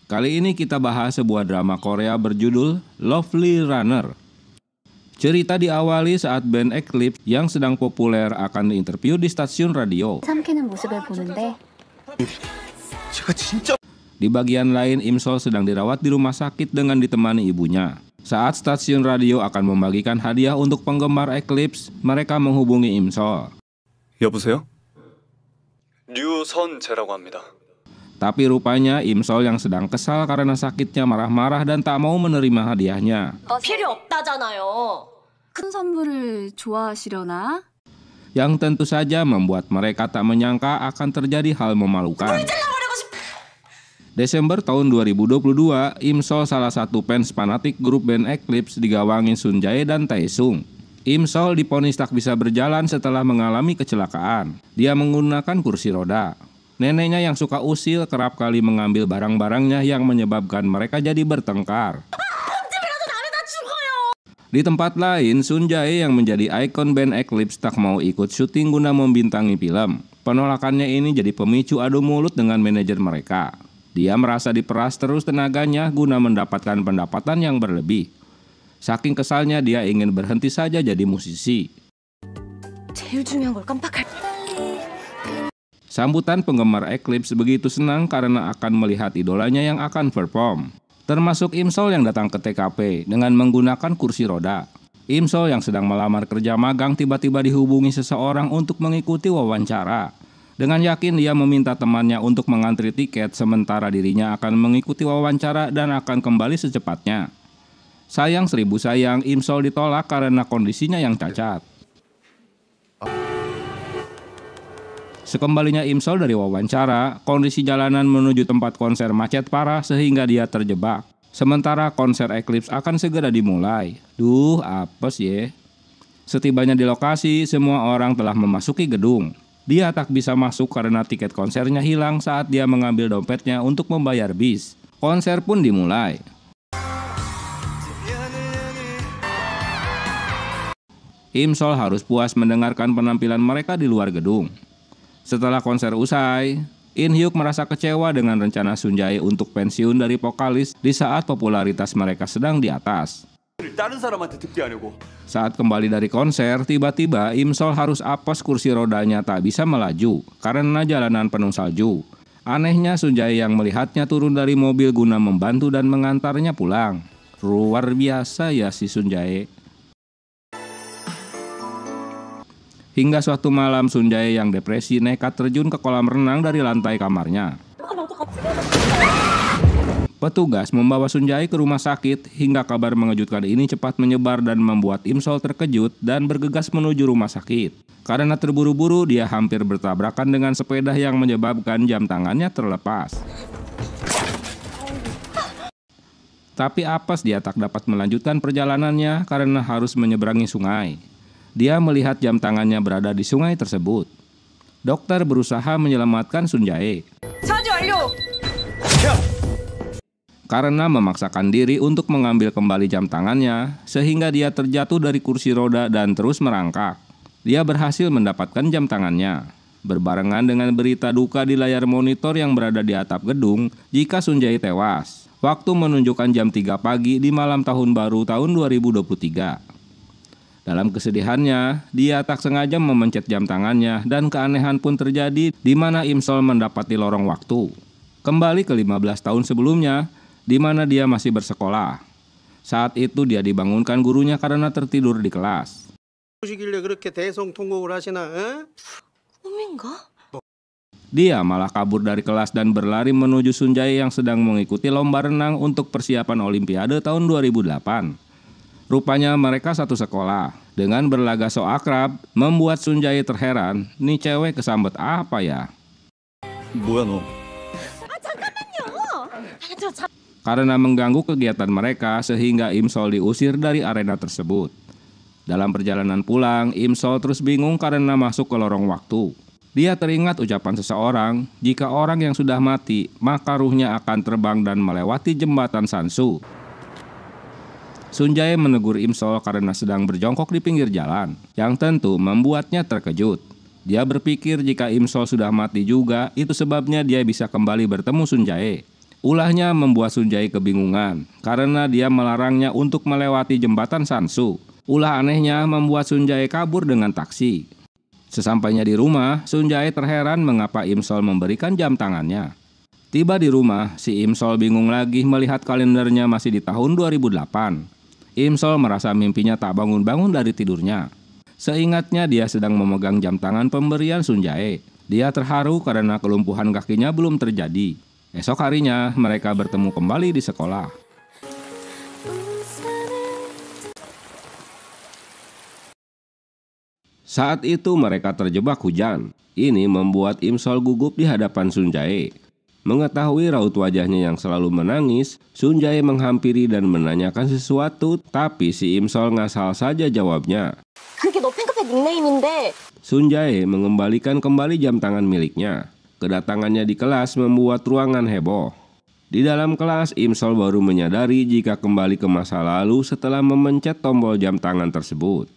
Kali ini kita bahas sebuah drama Korea berjudul Lovely Runner. Cerita diawali saat band Eclipse yang sedang populer akan diinterview di stasiun radio. Di bagian lain, Imsol sedang dirawat di rumah sakit dengan ditemani ibunya. Saat stasiun radio akan membagikan hadiah untuk penggemar Eclipse, mereka menghubungi Imsol. 여보세요? 류선재라고 합니다. Tapi rupanya Imsol yang sedang kesal karena sakitnya marah-marah dan tak mau menerima hadiahnya. 필요 없다잖아요. 큰 선물을 좋아하시려나? Yang tentu saja membuat mereka tak menyangka akan terjadi hal memalukan. Desember tahun 2022, Imsol salah satu fans fanatik grup band Eclipse digawangi Sun Jae dan Taesung. Imsol divonis tak bisa berjalan setelah mengalami kecelakaan. Dia menggunakan kursi roda. Neneknya yang suka usil kerap kali mengambil barang-barangnya yang menyebabkan mereka jadi bertengkar. Di tempat lain, Sun Jae yang menjadi ikon band Eclipse tak mau ikut syuting guna membintangi film. Penolakannya ini jadi pemicu adu mulut dengan manajer mereka. Dia merasa diperas terus tenaganya guna mendapatkan pendapatan yang berlebih. Saking kesalnya dia ingin berhenti saja jadi musisi. 제일 중요한 걸 깜빡할. Sambutan penggemar Eclipse begitu senang karena akan melihat idolanya yang akan perform. Termasuk Imsol yang datang ke TKP dengan menggunakan kursi roda. Imsol yang sedang melamar kerja magang tiba-tiba dihubungi seseorang untuk mengikuti wawancara. Dengan yakin dia meminta temannya untuk mengantri tiket sementara dirinya akan mengikuti wawancara dan akan kembali secepatnya. Sayang seribu sayang, Imsol ditolak karena kondisinya yang cacat. Sekembalinya Imsol dari wawancara, kondisi jalanan menuju tempat konser macet parah sehingga dia terjebak. Sementara konser Eclipse akan segera dimulai. Duh, apes ye. Setibanya di lokasi, semua orang telah memasuki gedung. Dia tak bisa masuk karena tiket konsernya hilang saat dia mengambil dompetnya untuk membayar bis. Konser pun dimulai. Imsol harus puas mendengarkan penampilan mereka di luar gedung. Setelah konser usai, In Hyuk merasa kecewa dengan rencana Sun Jae untuk pensiun dari vokalis di saat popularitas mereka sedang di atas. Saat kembali dari konser, tiba-tiba Imsol harus apes kursi rodanya tak bisa melaju karena jalanan penuh salju. Anehnya Sun Jae yang melihatnya turun dari mobil guna membantu dan mengantarnya pulang. Luar biasa ya si Sun Jae. Hingga suatu malam Sun Jae yang depresi nekat terjun ke kolam renang dari lantai kamarnya. Petugas membawa Sun Jae ke rumah sakit hingga kabar mengejutkan ini cepat menyebar dan membuat Imsol terkejut dan bergegas menuju rumah sakit. Karena terburu-buru dia hampir bertabrakan dengan sepeda yang menyebabkan jam tangannya terlepas. Tapi apes dia tak dapat melanjutkan perjalanannya karena harus menyeberangi sungai. Dia melihat jam tangannya berada di sungai tersebut. Dokter berusaha menyelamatkan Sun Jae. Karena memaksakan diri untuk mengambil kembali jam tangannya, sehingga dia terjatuh dari kursi roda dan terus merangkak. Dia berhasil mendapatkan jam tangannya. Berbarengan dengan berita duka di layar monitor yang berada di atap gedung jika Sun Jae tewas. Waktu menunjukkan jam 3 pagi di malam tahun baru tahun 2023. Dalam kesedihannya, dia tak sengaja memencet jam tangannya dan keanehan pun terjadi di mana Imsol mendapati lorong waktu. Kembali ke 15 tahun sebelumnya, di mana dia masih bersekolah. Saat itu dia dibangunkan gurunya karena tertidur di kelas. Dia malah kabur dari kelas dan berlari menuju Sun Jae yang sedang mengikuti lomba renang untuk persiapan Olimpiade tahun 2008. Rupanya mereka satu sekolah. Dengan berlaga so akrab, membuat Sun Jae terheran, nih cewek kesambet apa ya? Karena mengganggu kegiatan mereka sehingga Imsol diusir dari arena tersebut. Dalam perjalanan pulang, Imsol terus bingung karena masuk ke lorong waktu. Dia teringat ucapan seseorang, jika orang yang sudah mati, maka ruhnya akan terbang dan melewati jembatan Sansu. Sun Jae menegur Imsol karena sedang berjongkok di pinggir jalan, yang tentu membuatnya terkejut. Dia berpikir jika Im Sol sudah mati juga, itu sebabnya dia bisa kembali bertemu Sun Jae. Ulahnya membuat Sun Jae kebingungan karena dia melarangnya untuk melewati jembatan Sansu. Ulah anehnya membuat Sun Jae kabur dengan taksi. Sesampainya di rumah, Sun Jae terheran mengapa Im Sol memberikan jam tangannya. Tiba di rumah, si Im Sol bingung lagi melihat kalendernya masih di tahun 2008. Im Sol merasa mimpinya tak bangun-bangun dari tidurnya. Seingatnya dia sedang memegang jam tangan pemberian Sun Jae. Dia terharu karena kelumpuhan kakinya belum terjadi. Esok harinya mereka bertemu kembali di sekolah. Saat itu mereka terjebak hujan. Ini membuat Im Sol gugup di hadapan Sun Jae. Mengetahui raut wajahnya yang selalu menangis, Sun Jae menghampiri dan menanyakan sesuatu, tapi si Im Sol ngasal saja jawabnya. 그게 너 핑크색 닉네임인데. Sun Jae mengembalikan kembali jam tangan miliknya. Kedatangannya di kelas membuat ruangan heboh. Di dalam kelas, Im Sol baru menyadari jika kembali ke masa lalu setelah memencet tombol jam tangan tersebut.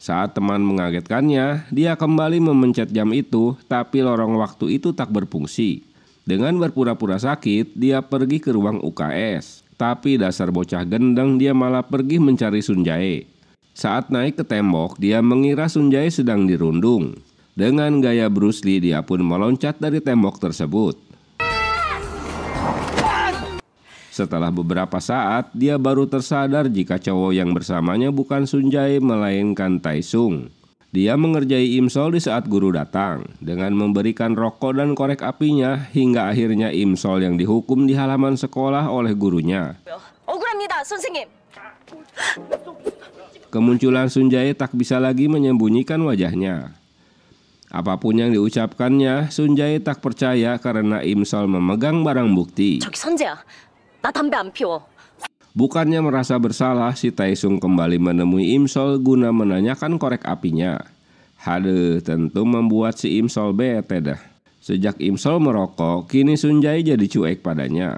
Saat teman mengagetkannya, dia kembali memencet jam itu, tapi lorong waktu itu tak berfungsi. Dengan berpura-pura sakit, dia pergi ke ruang UKS. Tapi dasar bocah gendeng, dia malah pergi mencari Sun Jae. Saat naik ke tembok, dia mengira Sun Jae sedang dirundung. Dengan gaya Bruce Lee, dia pun meloncat dari tembok tersebut. Setelah beberapa saat, dia baru tersadar jika cowok yang bersamanya bukan Sun Jae melainkan Taesung. Dia mengerjai Im Sol di saat guru datang, dengan memberikan rokok dan korek apinya, hingga akhirnya Im Sol yang dihukum di halaman sekolah oleh gurunya. 억울합니다, 선생님. Kemunculan Sun Jae tak bisa lagi menyembunyikan wajahnya. Apapun yang diucapkannya, Sun Jae tak percaya karena Im Sol memegang barang bukti. 저기 선재야, 나 담배 안 피워. Bukannya merasa bersalah, si Taesung kembali menemui Im Sol guna menanyakan korek apinya. Haduh, tentu membuat si Im Sol bete dah. Sejak Im Sol merokok, kini Sun Jae jadi cuek padanya.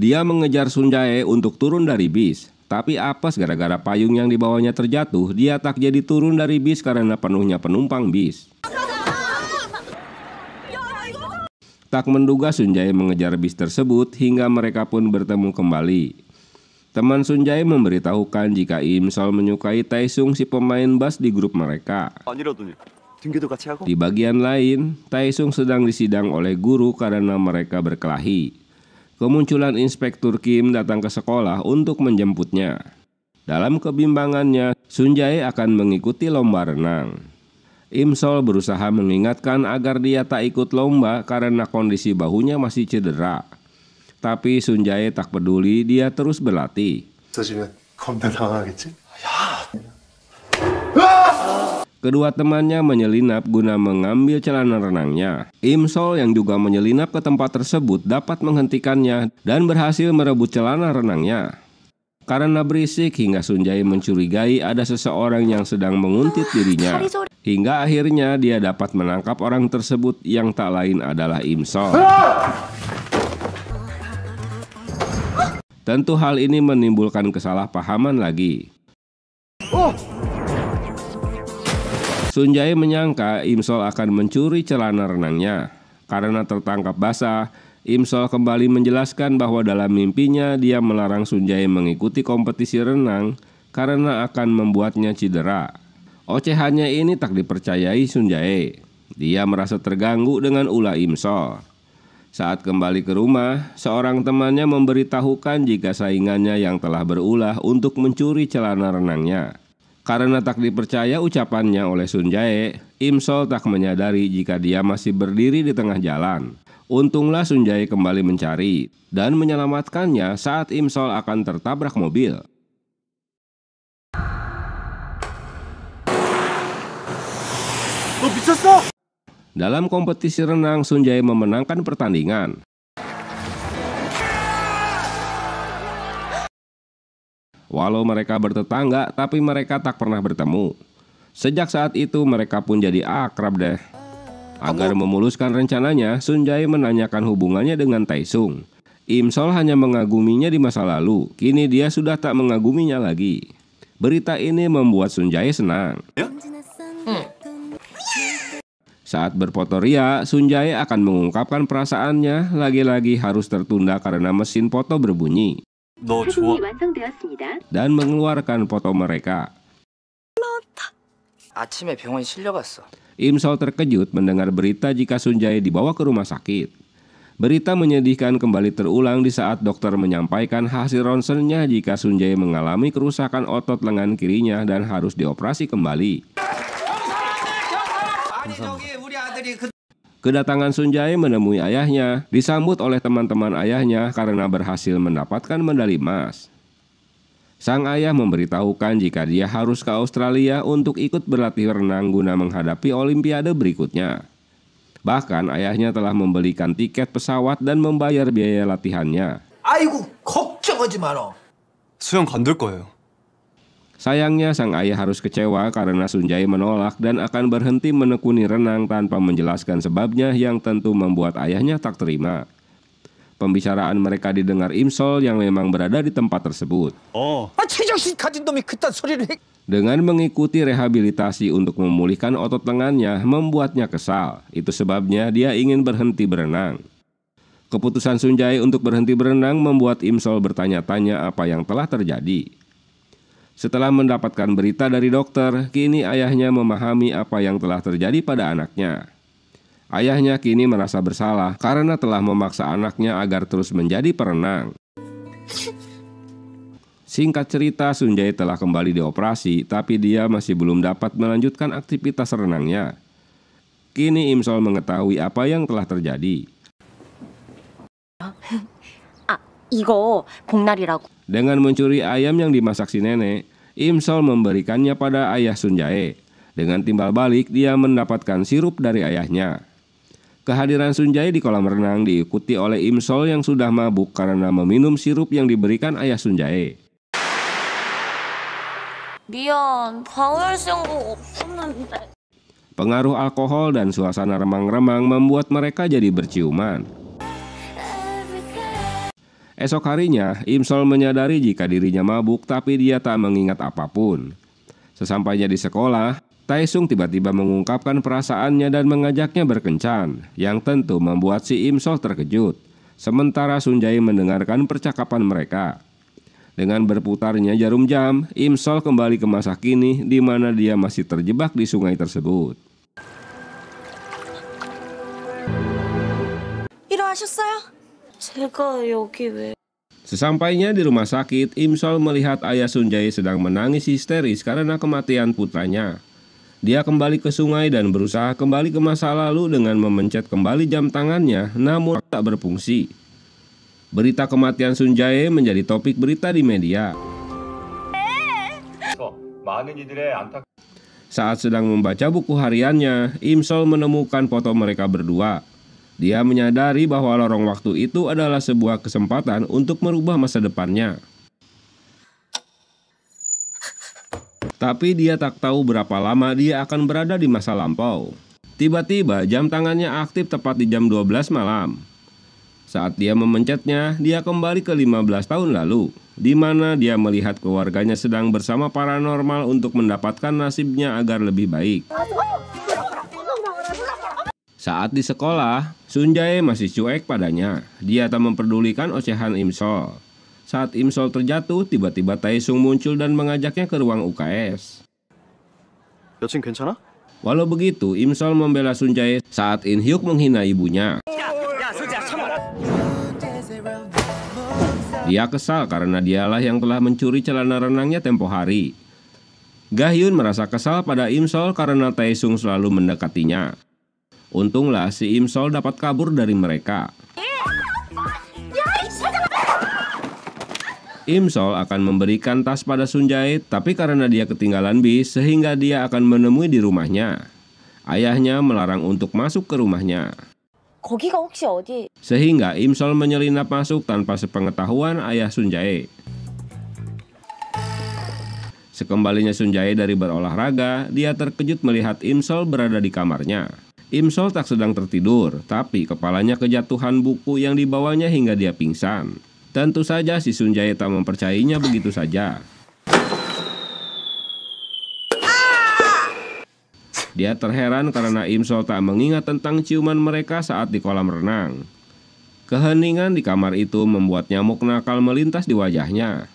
Dia mengejar Sun Jae untuk turun dari bis. Tapi apes gara-gara payung yang dibawanya terjatuh, dia tak jadi turun dari bis karena penuhnya penumpang bis. Tak menduga Sun Jae mengejar bis tersebut hingga mereka pun bertemu kembali. Teman Sun Jae memberitahukan jika Im Sol menyukai Taesung si pemain bass di grup mereka. Di bagian lain, Taesung sedang disidang oleh guru karena mereka berkelahi. Kemunculan Inspektur Kim datang ke sekolah untuk menjemputnya. Dalam kebimbangannya, Sun Jae akan mengikuti lomba renang. Im Sol berusaha mengingatkan agar dia tak ikut lomba karena kondisi bahunya masih cedera. Tapi Sun Jae tak peduli, dia terus berlatih. Kedua temannya menyelinap guna mengambil celana renangnya. Im Sol yang juga menyelinap ke tempat tersebut dapat menghentikannya dan berhasil merebut celana renangnya. Karena berisik hingga Sun Jae mencurigai ada seseorang yang sedang menguntit dirinya. Hingga akhirnya dia dapat menangkap orang tersebut yang tak lain adalah Im Sol. Tentu hal ini menimbulkan kesalahpahaman lagi. Sun Jae menyangka Im Sol akan mencuri celana renangnya. Karena tertangkap basah, Im Sol kembali menjelaskan bahwa dalam mimpinya dia melarang Sun Jae mengikuti kompetisi renang karena akan membuatnya cedera. Ocehannya ini tak dipercayai Sun Jae. Dia merasa terganggu dengan ulah Im Sol. Saat kembali ke rumah, seorang temannya memberitahukan jika saingannya yang telah berulah untuk mencuri celana renangnya. Karena tak dipercaya ucapannya oleh Sun Jae, Im Sol tak menyadari jika dia masih berdiri di tengah jalan. Untunglah Sun Jae kembali mencari dan menyelamatkannya saat Im Sol akan tertabrak mobil. Dalam kompetisi renang, Sun Jae memenangkan pertandingan. Walau mereka bertetangga, tapi mereka tak pernah bertemu. Sejak saat itu mereka pun jadi akrab deh. Agar memuluskan rencananya, Sun Jae menanyakan hubungannya dengan Taesung. Im Sol hanya mengaguminya di masa lalu, kini dia sudah tak mengaguminya lagi. Berita ini membuat Sunjae senang. Saat berfoto ria, Sunjae akan mengungkapkan perasaannya, lagi-lagi harus tertunda karena mesin foto berbunyi. Dan mengeluarkan foto mereka. 아침에 병원 실려갔어. Imsol terkejut mendengar berita jika Sunjae dibawa ke rumah sakit. Berita menyedihkan kembali terulang di saat dokter menyampaikan hasil ronsennya jika Sunjae mengalami kerusakan otot lengan kirinya dan harus dioperasi kembali. Kedatangan Sunjae menemui ayahnya disambut oleh teman-teman ayahnya karena berhasil mendapatkan medali emas. Sang ayah memberitahukan jika dia harus ke Australia untuk ikut berlatih renang guna menghadapi Olimpiade berikutnya. Bahkan ayahnya telah membelikan tiket pesawat dan membayar biaya latihannya. 아이고, 걱정하지 마라. 수영 관둘 거예요. Sayangnya sang ayah harus kecewa karena Sunjae menolak dan akan berhenti menekuni renang tanpa menjelaskan sebabnya yang tentu membuat ayahnya tak terima. Pembicaraan mereka didengar Imsol yang memang berada di tempat tersebut. 최정신 가진 놈이 그딴 소리를 해. Dengan mengikuti rehabilitasi untuk memulihkan otot lengannya membuatnya kesal. Itu sebabnya dia ingin berhenti berenang. Keputusan Sunjae untuk berhenti berenang membuat Imsol bertanya-tanya apa yang telah terjadi. Setelah mendapatkan berita dari dokter, kini ayahnya memahami apa yang telah terjadi pada anaknya. Ayahnya kini merasa bersalah karena telah memaksa anaknya agar terus menjadi perenang. Singkat cerita, Sunjae telah kembali dioperasi, tapi dia masih belum dapat melanjutkan aktivitas renangnya. Kini Imsol mengetahui apa yang telah terjadi. 이거 복날이라고. Dengan mencuri ayam yang dimasak si nenek, Imsol memberikannya pada ayah Sunjae. Dengan timbal balik, dia mendapatkan sirup dari ayahnya. Kehadiran Sunjae di kolam renang diikuti oleh Imsol yang sudah mabuk karena meminum sirup yang diberikan ayah Sunjae. 미안, 방울생고 없었는데. Pengaruh alkohol dan suasana remang-remang membuat mereka jadi berciuman. Esok harinya, Imsol menyadari jika dirinya mabuk tapi dia tak mengingat apapun. Sesampainya di sekolah, Taesung tiba-tiba mengungkapkan perasaannya dan mengajaknya berkencan, yang tentu membuat si Imsol terkejut. Sementara Sunjae mendengarkan percakapan mereka. Dengan berputarnya jarum jam, Imsol kembali ke masa kini di mana dia masih terjebak di sungai tersebut. 일어나셨어요? 제가 여기 왜? Sesampainya di rumah sakit, Imsol melihat ayah Sunjae sedang menangis histeris karena kematian putranya. Dia kembali ke sungai dan berusaha kembali ke masa lalu dengan memencet kembali jam tangannya, namun tak berfungsi. Berita kematian Sunjae menjadi topik berita di media. Saat sedang membaca buku hariannya, Imsol menemukan foto mereka berdua. Dia menyadari bahwa lorong waktu itu adalah sebuah kesempatan untuk merubah masa depannya. Tapi dia tak tahu berapa lama dia akan berada di masa lampau. Tiba-tiba jam tangannya aktif tepat di jam 12 malam. Saat dia memencetnya, dia kembali ke 15 tahun lalu, di mana dia melihat keluarganya sedang bersama paranormal untuk mendapatkan nasibnya agar lebih baik. Saat di sekolah, Sunjae masih cuek padanya. Dia tak memperdulikan ocehan Imsol. Saat Imsol terjatuh, tiba-tiba Taesung muncul dan mengajaknya ke ruang UKS. 여친 괜찮아? Walau begitu, Imsol membela Sunjae saat In Hyuk menghina ibunya. Dia kesal karena dialah yang telah mencuri celana renangnya tempo hari. Gahyun merasa kesal pada Imsol karena Taesung selalu mendekatinya. Untunglah si Imsol dapat kabur dari mereka. Imsol akan memberikan tas pada Sunjae, tapi karena dia ketinggalan bis sehingga dia akan menemui di rumahnya. Ayahnya melarang untuk masuk ke rumahnya. 거기가 혹시 어디? Sehingga Imsol menyelinap masuk tanpa sepengetahuan ayah Sunjae. Sekembalinya Sunjae dari berolahraga, dia terkejut melihat Imsol berada di kamarnya. Imsol tak sedang tertidur, tapi kepalanya kejatuhan buku yang dibawanya hingga dia pingsan. Tentu saja si Sunjae tak mempercayainya begitu saja. Dia terheran karena Im Sol tak mengingat tentang ciuman mereka saat di kolam renang. Keheningan di kamar itu membuat nyamuk nakal melintas di wajahnya.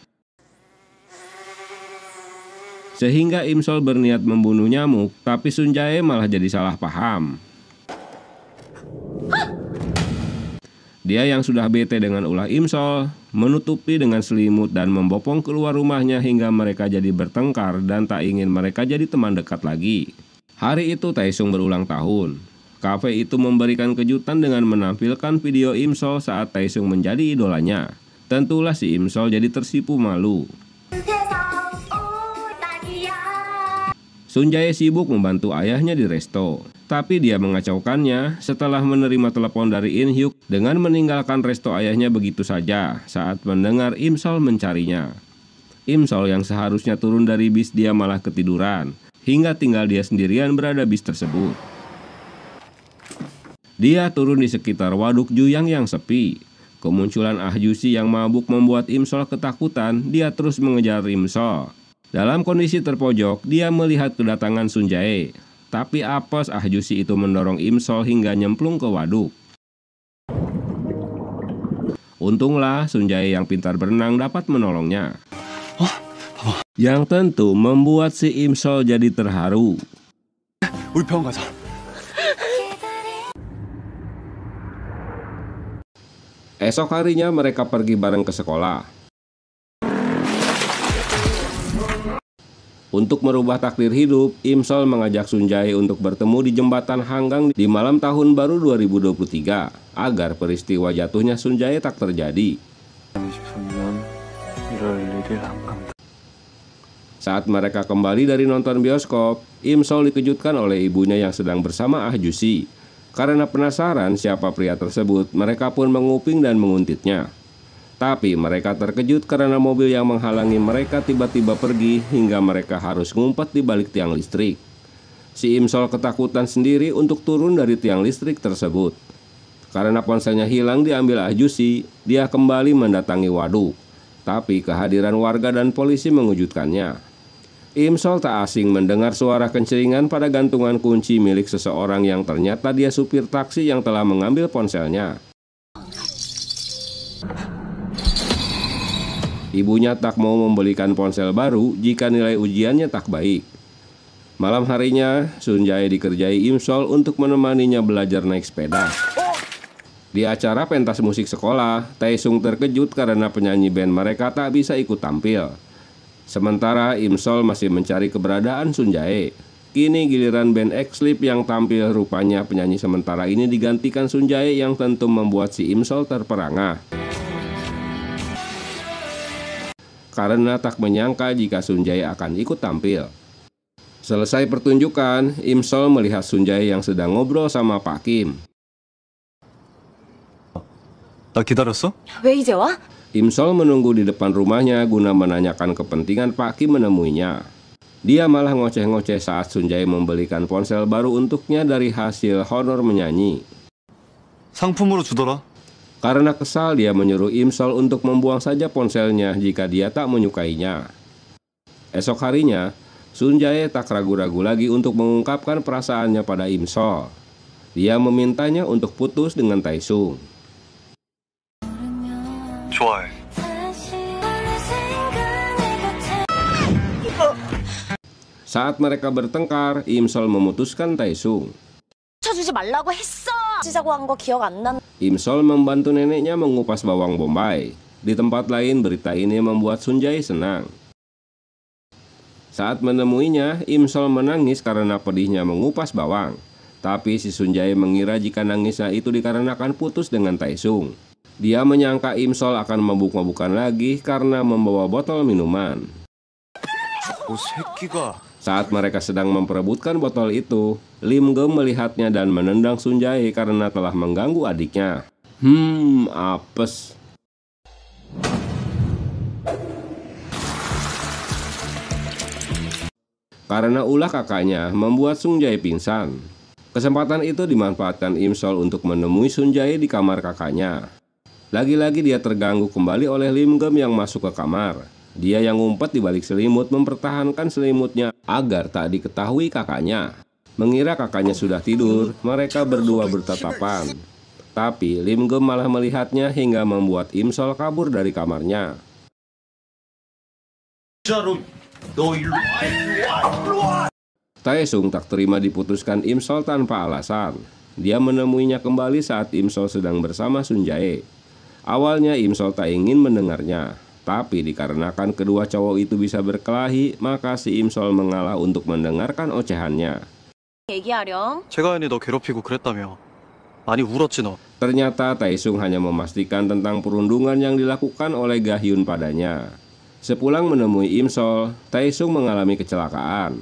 Sehingga Im Sol berniat membunuh nyamuk, tapi Sun Jae malah jadi salah paham. Dia yang sudah bete dengan ulah Im Sol, menutupi dengan selimut dan membopong keluar rumahnya hingga mereka jadi bertengkar dan tak ingin mereka jadi teman dekat lagi. Hari itu Taesung berulang tahun. Kafe itu memberikan kejutan dengan menampilkan video Im Sol saat Taesung menjadi idolanya. Tentulah si Im Sol jadi tersipu malu. Sun Jae sibuk membantu ayahnya di resto, tapi dia mengacaukannya setelah menerima telepon dari In Hyuk dengan meninggalkan resto ayahnya begitu saja saat mendengar Im Sol mencarinya. Im Sol yang seharusnya turun dari bis dia malah ketiduran, hingga tinggal dia sendirian berada bis tersebut. Dia turun di sekitar waduk Juyang yang sepi. Kemunculan Ah Jusi yang mabuk membuat Im Sol ketakutan, dia terus mengejar Im Sol. Dalam kondisi terpojok, dia melihat kedatangan Sun Jae. Tapi apes Ah Jusi itu mendorong Im Sol hingga nyemplung ke waduk. Untunglah Sun Jae yang pintar berenang dapat menolongnya. Yang tentu membuat si Im Sol jadi terharu. 우리 병원 가자. Esok harinya mereka pergi bareng ke sekolah. Untuk merubah takdir hidup, Im Sol mengajak Sun Jae untuk bertemu di jembatan Hanggang di malam tahun baru 2023 agar peristiwa jatuhnya Sun Jae tak terjadi. Saat mereka kembali dari nonton bioskop, Im Sol dikejutkan oleh ibunya yang sedang bersama Ah Jusi. Karena penasaran siapa pria tersebut, mereka pun menguping dan menguntitnya. Tapi mereka terkejut karena mobil yang menghalangi mereka tiba-tiba pergi hingga mereka harus ngumpet di balik tiang listrik. Si Im Sol ketakutan sendiri untuk turun dari tiang listrik tersebut. Karena ponselnya hilang diambil Ah Jusi, dia kembali mendatangi waduk. Tapi kehadiran warga dan polisi mengejutkannya. Im Sol tak asing mendengar suara kenceringan pada gantungan kunci milik seseorang yang ternyata dia supir taksi yang telah mengambil ponselnya. Ibunya tak mau membelikan ponsel baru jika nilai ujiannya tak baik. Malam harinya, Sun Jae dikerjai Im Sol untuk menemaninya belajar naik sepeda. Di acara pentas musik sekolah, Taesung terkejut karena penyanyi band mereka tak bisa ikut tampil. Sementara Im Sol masih mencari keberadaan Sun Jae. Kini giliran band X-Lip yang tampil, rupanya penyanyi sementara ini digantikan Sun Jae yang tentu membuat si Im Sol terperangah. Karena tak menyangka jika Sun Jae akan ikut tampil. Selesai pertunjukan, Im Sol melihat Sun Jae yang sedang ngobrol sama Pak Kim. 나 기다렸어? 왜 이제 와? Im Sol menunggu di depan rumahnya guna menanyakan kepentingan Pak Kim menemuinya. Dia malah ngoceh-ngoceh saat Sun Jae membelikan ponsel baru untuknya dari hasil honor menyanyi. 상품으로 주더라. Karena kesal, dia menyuruh Im Sol untuk membuang saja ponselnya jika dia tak menyukainya. Esok harinya, Sun Jae tak ragu-ragu lagi untuk mengungkapkan perasaannya pada Im Sol. Dia memintanya untuk putus dengan Taesung. 좋아해. Saat mereka bertengkar, Im Sol memutuskan Taesung. 쳐주지 말라고 했어. 치자고 한 거 기억 안 나. Im Sol membantu neneknya mengupas bawang bombay. Di tempat lain, berita ini membuat Sun Jae senang. Saat menemuinya, Im Sol menangis karena pedihnya mengupas bawang. Tapi si Sun Jae mengira jika nangisnya itu dikarenakan putus dengan Taesung. Dia menyangka Im Sol akan mabuk-mabukan lagi karena membawa botol minuman. 오 새끼가. Saat mereka sedang memperebutkan botol itu, Lim Geum melihatnya dan menendang Sun Jae karena telah mengganggu adiknya. Apes. Karena ulah kakaknya membuat Sun Jae pingsan. Kesempatan itu dimanfaatkan Im Sol untuk menemui Sun Jae di kamar kakaknya. Lagi-lagi dia terganggu kembali oleh Lim Geum yang masuk ke kamar. Dia yang ngumpet di balik selimut mempertahankan selimutnya agar tak diketahui kakaknya. Mengira kakaknya sudah tidur, mereka berdua bertatapan. Tapi Lim Ge malah melihatnya hingga membuat Im Sol kabur dari kamarnya. Taesung tak terima diputuskan Im Sol tanpa alasan. Dia menemuinya kembali saat Im Sol sedang bersama Sun Jae. Awalnya Im Sol tak ingin mendengarnya, tapi dikarenakan kedua cowok itu bisa berkelahi, maka si Im Sol mengalah untuk mendengarkan ocehannya. 얘기하렴. 최가연이 너 괴롭히고 그랬다며. 많이 울었지 너. Ternyata Taesung hanya memastikan tentang perundungan yang dilakukan oleh Ga-hyun padanya. Sepulang menemui Im Sol, Taesung mengalami kecelakaan.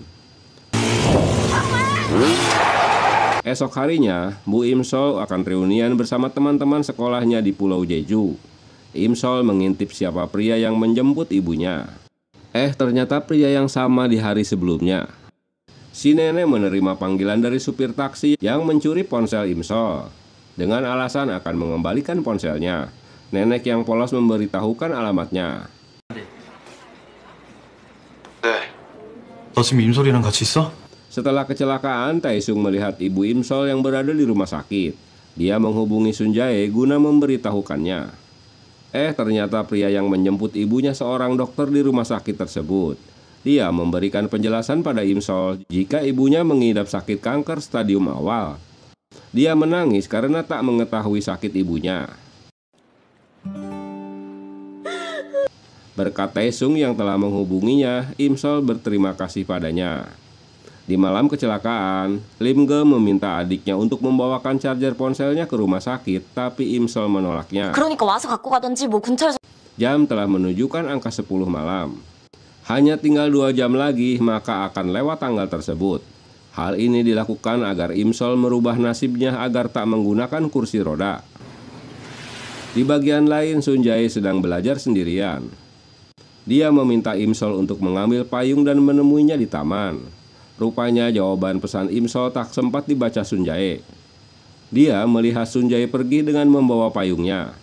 Esok harinya, Bu Im Sol akan reunian bersama teman-teman sekolahnya di Pulau Jeju. Im Sol mengintip siapa pria yang menjemput ibunya. Ternyata pria yang sama di hari sebelumnya. Si nenek menerima panggilan dari supir taksi yang mencuri ponsel Im Sol. Dengan alasan akan mengembalikan ponselnya, nenek yang polos memberitahukan alamatnya. 너 지금 임솔이랑 같이 있어? Setelah kecelakaan, Taesung melihat ibu Im Sol yang berada di rumah sakit. Dia menghubungi Sun Jae guna memberitahukannya. Ternyata pria yang menjemput ibunya seorang dokter di rumah sakit tersebut. Dia memberikan penjelasan pada Im Sol jika ibunya mengidap sakit kanker stadium awal. Dia menangis karena tak mengetahui sakit ibunya. Berkat Taesung yang telah menghubunginya, Im Sol berterima kasih padanya. Di malam kecelakaan, Lim Ge meminta adiknya untuk membawakan charger ponselnya ke rumah sakit, tapi Im Sol menolaknya. 그러니까 와서 갖고 가든지 뭐 근처에서. Jam telah menunjukkan angka 10 malam. Hanya tinggal 2 jam lagi, maka akan lewat tanggal tersebut. Hal ini dilakukan agar Im Sol merubah nasibnya agar tak menggunakan kursi roda. Di bagian lain, Sun Jae sedang belajar sendirian. Dia meminta Im Sol untuk mengambil payung dan menemuinya di taman. Rupanya jawaban pesan Im Sol tak sempat dibaca Sun Jae. Dia melihat Sun Jae pergi dengan membawa payungnya.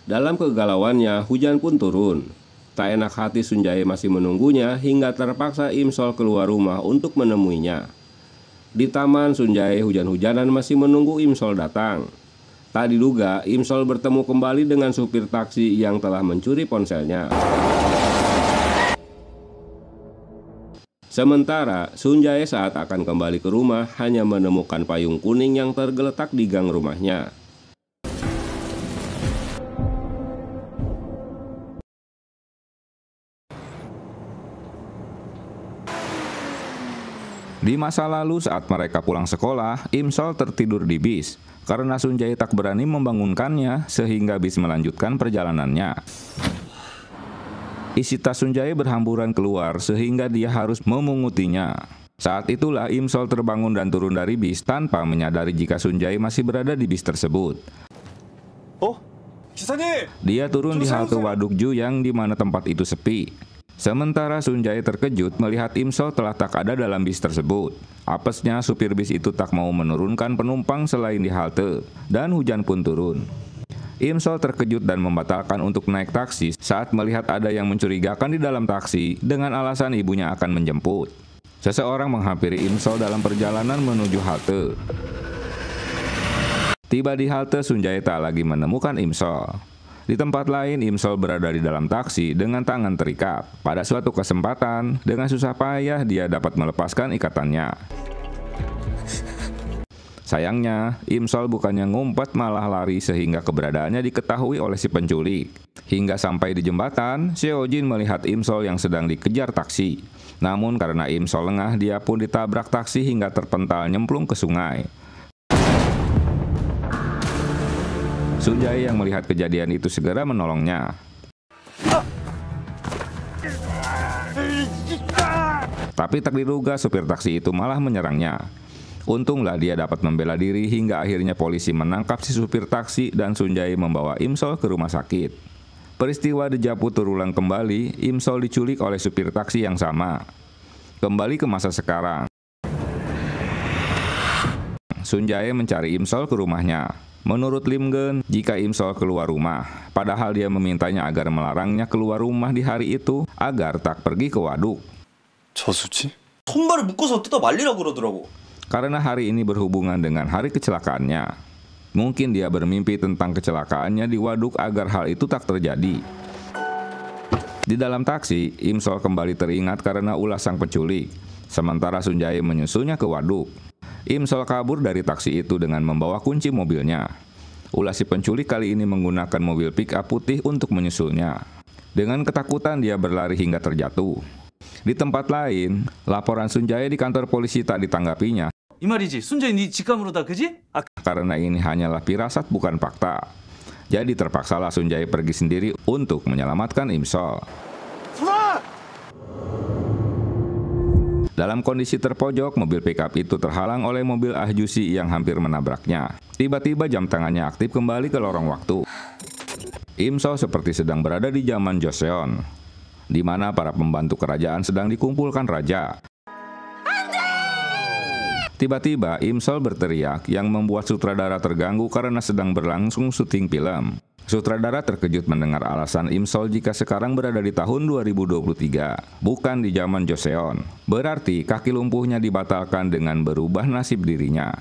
Dalam kegalauannya, hujan pun turun. Tak enak hati Sun Jae masih menunggunya hingga terpaksa Im Sol keluar rumah untuk menemuinya. Di taman, Sun Jae hujan-hujanan masih menunggu Im Sol datang. Tak diduga, Im Sol bertemu kembali dengan supir taksi yang telah mencuri ponselnya. Sementara Sun Jae saat akan kembali ke rumah hanya menemukan payung kuning yang tergeletak di gang rumahnya. Di masa lalu saat mereka pulang sekolah, Im Sol tertidur di bis karena Sun Jae tak berani membangunkannya sehingga bis melanjutkan perjalanannya. Isi tas Sun Jae berhamburan keluar sehingga dia harus memungutinya. Saat itulah Im Sol terbangun dan turun dari bis tanpa menyadari jika Sun Jae masih berada di bis tersebut. Dia turun di halte Wadukju yang dimana tempat itu sepi. Sementara Sun Jae terkejut melihat Im Sol telah tak ada dalam bis tersebut. Apesnya supir bis itu tak mau menurunkan penumpang selain di halte, dan hujan pun turun. Im Sol terkejut dan membatalkan untuk naik taksi saat melihat ada yang mencurigakan di dalam taksi dengan alasan ibunya akan menjemput. Seseorang menghampiri Im Sol dalam perjalanan menuju halte. Tiba di halte, Sun Jae tak lagi menemukan Im Sol. Di tempat lain, Im Sol berada di dalam taksi dengan tangan terikat. Pada suatu kesempatan, dengan susah payah dia dapat melepaskan ikatannya. Sayangnya, Im Sol bukannya ngumpet malah lari sehingga keberadaannya diketahui oleh si penculik. Hingga sampai di jembatan, Seo Jin melihat Im Sol yang sedang dikejar taksi. Namun karena Im Sol lengah, dia pun ditabrak taksi hingga terpental nyemplung ke sungai. Sun Jae yang melihat kejadian itu segera menolongnya. Tapi tak diduga supir taksi itu malah menyerangnya. Untunglah dia dapat membela diri hingga akhirnya polisi menangkap si supir taksi dan Sun Jae membawa Im Sol ke rumah sakit. Peristiwa dejavu terulang kembali, Im Sol diculik oleh supir taksi yang sama. Kembali ke masa sekarang. Sun Jae mencari Im Sol ke rumahnya. Menurut Lim Ge, jika Im Sol keluar rumah, padahal dia memintanya agar melarangnya keluar rumah di hari itu agar tak pergi ke waduk. 저수지? 손발을 묶어서 뜯어 말리라고 그러더라고. karena hari ini berhubungan dengan hari kecelakaannya. Mungkin dia bermimpi tentang kecelakaannya di waduk agar hal itu tak terjadi. Di dalam taksi, Imsol kembali teringat karena ulah sang penculik. Sementara Sunjae menyusulnya ke waduk. Imsol kabur dari taksi itu dengan membawa kunci mobilnya. Ulah si penculik kali ini menggunakan mobil pick-up putih untuk menyusulnya. Dengan ketakutan dia berlari hingga terjatuh. Di tempat lain, laporan Sunjae di kantor polisi tak ditanggapinya. 이 말이지. 순자이 네 직감으로다, 그지? Karena ini hanyalah firasat bukan fakta. Jadi terpaksalah Sunjae pergi sendiri untuk menyelamatkan Imsol. Dalam kondisi terpojok, mobil pickup itu terhalang oleh mobil Ahjusi yang hampir menabraknya. Tiba-tiba jam tangannya aktif kembali ke lorong waktu. Imsol seperti sedang berada di zaman Joseon, di mana para pembantu kerajaan sedang dikumpulkan raja. Tiba-tiba Imsol berteriak yang membuat sutradara terganggu karena sedang berlangsung syuting film. Sutradara terkejut mendengar alasan Imsol jika sekarang berada di tahun 2023, bukan di zaman Joseon. Berarti kaki lumpuhnya dibatalkan dengan berubah nasib dirinya.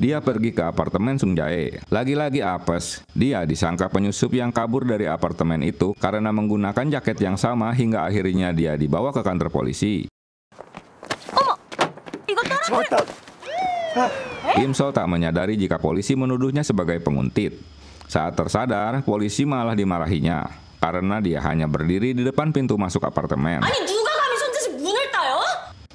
Dia pergi ke apartemen Sunjae. Lagi-lagi apes, dia disangka penyusup yang kabur dari apartemen itu karena menggunakan jaket yang sama hingga akhirnya dia dibawa ke kantor polisi. Imsol tak menyadari jika polisi menuduhnya sebagai penguntit. Saat tersadar, polisi malah dimarahinya karena dia hanya berdiri di depan pintu masuk apartemen. 아니 누가 감히 손짓이 문을 따요?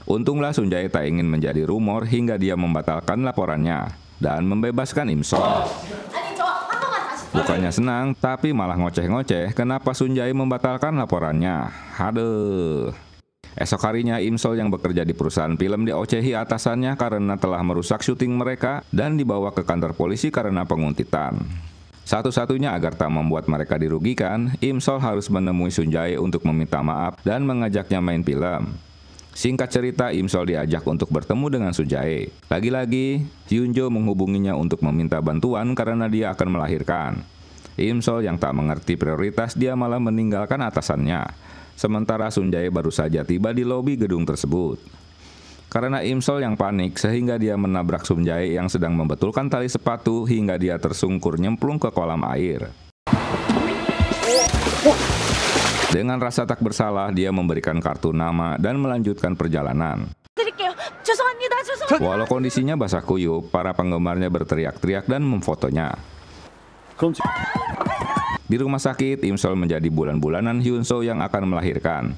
Untunglah Sunjae tak ingin menjadi rumor hingga dia membatalkan laporannya dan membebaskan Imsol. 아니 저 한 번만 다시. Bukannya senang, tapi malah ngoceh-ngoceh kenapa Sunjae membatalkan laporannya. Aduh. Esok harinya Imsol yang bekerja di perusahaan film diocehi atasannya karena telah merusak syuting mereka dan dibawa ke kantor polisi karena penguntitan. Satu-satunya agar tak membuat mereka dirugikan, Imsol harus menemui Sunjae untuk meminta maaf dan mengajaknya main film. Singkat cerita, Imsol diajak untuk bertemu dengan Sunjae. Lagi-lagi, Hyunjo menghubunginya untuk meminta bantuan karena dia akan melahirkan. Imsol yang tak mengerti prioritas, dia malah meninggalkan atasannya. Sementara Sunjae baru saja tiba di lobi gedung tersebut. Karena Imsol yang panik sehingga dia menabrak Sunjae yang sedang membetulkan tali sepatu hingga dia tersungkur nyemplung ke kolam air. Dengan rasa tak bersalah, dia memberikan kartu nama dan melanjutkan perjalanan. 드릴게요. 죄송합니다. Walau kondisinya basah kuyup, para penggemarnya berteriak-teriak dan memfotonya. Di rumah sakit, Imsol menjadi bulan-bulanan Hyunso yang akan melahirkan.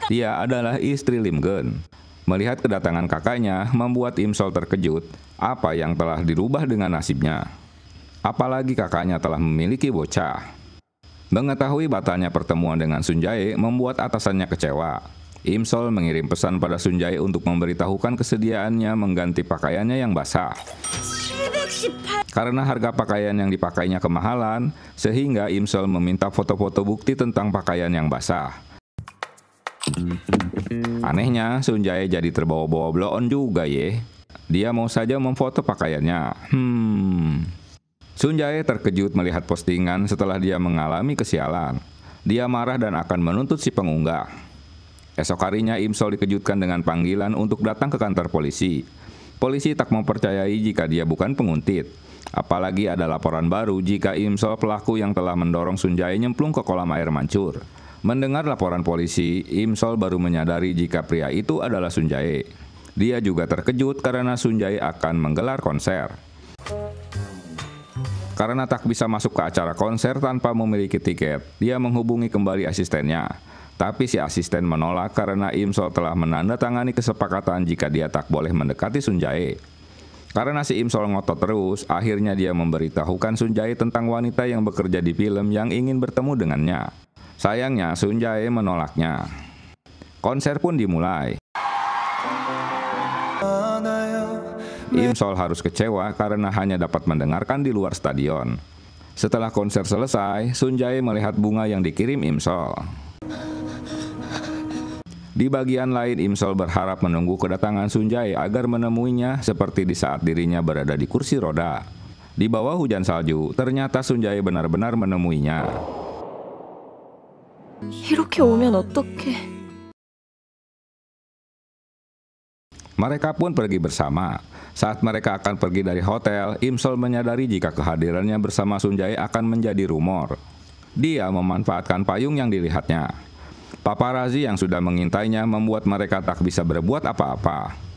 Dia adalah istri Lim Geun. Melihat kedatangan kakaknya membuat Imsol terkejut apa yang telah dirubah dengan nasibnya. Apalagi kakaknya telah memiliki bocah. Mengetahui batalnya pertemuan dengan Sunjae membuat atasannya kecewa. Imsol mengirim pesan pada Sunjae untuk memberitahukan kesediaannya mengganti pakaiannya yang basah. Karena harga pakaian yang dipakainya kemahalan, sehingga Imsol meminta foto-foto bukti tentang pakaian yang basah. Anehnya, Sunjae jadi terbawa-bawa blow-on juga ye. Dia mau saja memfoto pakaiannya. Sunjae terkejut melihat postingan setelah dia mengalami kesialan. Dia marah dan akan menuntut si pengunggah. Esok harinya Imsol dikejutkan dengan panggilan untuk datang ke kantor polisi. Polisi tak mempercayai jika dia bukan penguntit. Apalagi ada laporan baru jika Imsol pelaku yang telah mendorong Sunjae nyemplung ke kolam air mancur. Mendengar laporan polisi, Imsol baru menyadari jika pria itu adalah Sunjae. Dia juga terkejut karena Sunjae akan menggelar konser. Karena tak bisa masuk ke acara konser tanpa memiliki tiket, dia menghubungi kembali asistennya. Tapi si asisten menolak karena Imsol telah menandatangani kesepakatan jika dia tak boleh mendekati Sunjae. Karena si Imsol ngotot terus, akhirnya dia memberitahukan Sunjae tentang wanita yang bekerja di film yang ingin bertemu dengannya. Sayangnya Sunjae menolaknya. Konser pun dimulai. Imsol harus kecewa karena hanya dapat mendengarkan di luar stadion. Setelah konser selesai, Sunjae melihat bunga yang dikirim Imsol. Di bagian lain, Imsol berharap menunggu kedatangan Sunjae agar menemuinya seperti di saat dirinya berada di kursi roda. Di bawah hujan salju, ternyata Sunjae benar-benar menemuinya. 이렇게 오면 어떡해. Mereka pun pergi bersama. Saat mereka akan pergi dari hotel, Imsol menyadari jika kehadirannya bersama Sun Jae akan menjadi rumor. Dia memanfaatkan payung yang dilihatnya. Paparazi yang sudah mengintainya membuat mereka tak bisa berbuat apa-apa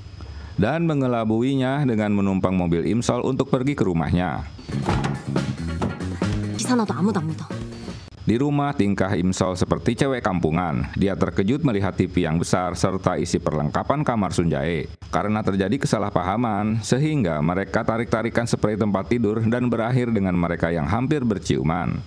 dan mengelabuinya dengan menumpang mobil Imsol untuk pergi ke rumahnya. 기사나도 아무도 안 믿어. Di rumah, tingkah Imsol seperti cewek kampungan. Dia terkejut melihat TV yang besar serta isi perlengkapan kamar Sun Jae. Karena terjadi kesalahpahaman, sehingga mereka tarik-tarikan spray tempat tidur dan berakhir dengan mereka yang hampir berciuman.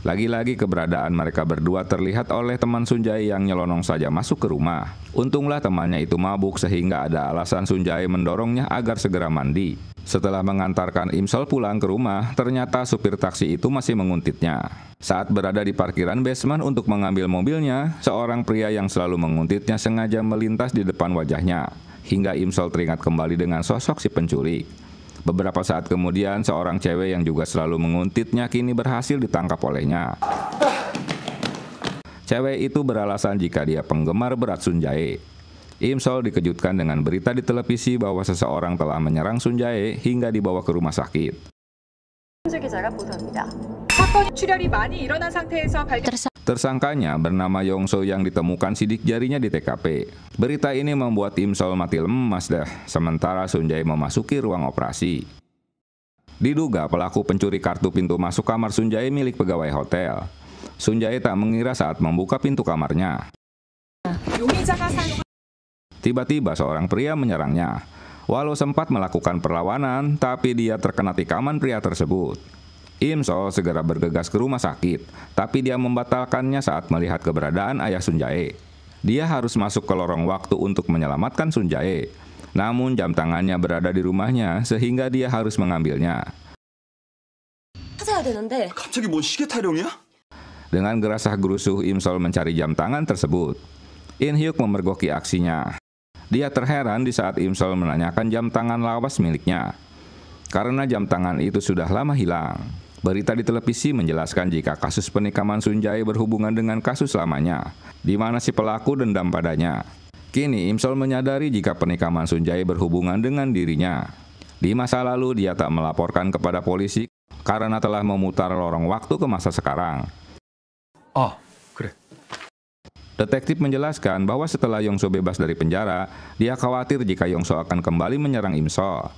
Lagi-lagi keberadaan mereka berdua terlihat oleh teman Sun Jae yang nyelonong saja masuk ke rumah. Untunglah temannya itu mabuk sehingga ada alasan Sun Jae mendorongnya agar segera mandi. Setelah mengantarkan Imsol pulang ke rumah, ternyata supir taksi itu masih menguntitnya. Saat berada di parkiran basement untuk mengambil mobilnya, seorang pria yang selalu menguntitnya sengaja melintas di depan wajahnya, hingga Imsol teringat kembali dengan sosok si penculik. Beberapa saat kemudian, seorang cewek yang juga selalu menguntitnya kini berhasil ditangkap olehnya. Cewek itu beralasan jika dia penggemar berat Sun Jae. Imsol dikejutkan dengan berita di televisi bahwa seseorang telah menyerang Sun Jae hingga dibawa ke rumah sakit. 기자가 보도합니다. 사건 출혈이 많이 일어난 상태에서 Tersangkanya bernama Yongso yang ditemukan sidik jarinya di TKP. Berita ini membuat Imsol mati lemas dah, sementara Sun Jae memasuki ruang operasi. Diduga pelaku pencuri kartu pintu masuk kamar Sun Jae milik pegawai hotel. Sun Jae tak mengira saat membuka pintu kamarnya. Tiba-tiba seorang pria menyerangnya. Walau sempat melakukan perlawanan, tapi dia terkena tikaman pria tersebut. Imsol segera bergegas ke rumah sakit, tapi dia membatalkannya saat melihat keberadaan ayah Sun Jae. Dia harus masuk ke lorong waktu untuk menyelamatkan Sun Jae. Namun jam tangannya berada di rumahnya sehingga dia harus mengambilnya. 찾아야 되는데. 갑자기 뭔 시계 타령이야? Dengan gerasah-gerusuh Imsol mencari jam tangan tersebut. In Hyuk memergoki aksinya. Dia terheran di saat Imsol menanyakan jam tangan lawas miliknya. Karena jam tangan itu sudah lama hilang. Berita di televisi menjelaskan jika kasus penikaman Sun Jae berhubungan dengan kasus lamanya, di mana si pelaku dendam padanya. Kini Imsol menyadari jika penikaman Sun Jae berhubungan dengan dirinya. Di masa lalu dia tak melaporkan kepada polisi karena telah memutar lorong waktu ke masa sekarang. 그래. Detektif menjelaskan bahwa setelah Yongso bebas dari penjara, dia khawatir jika Yongso akan kembali menyerang Imsol.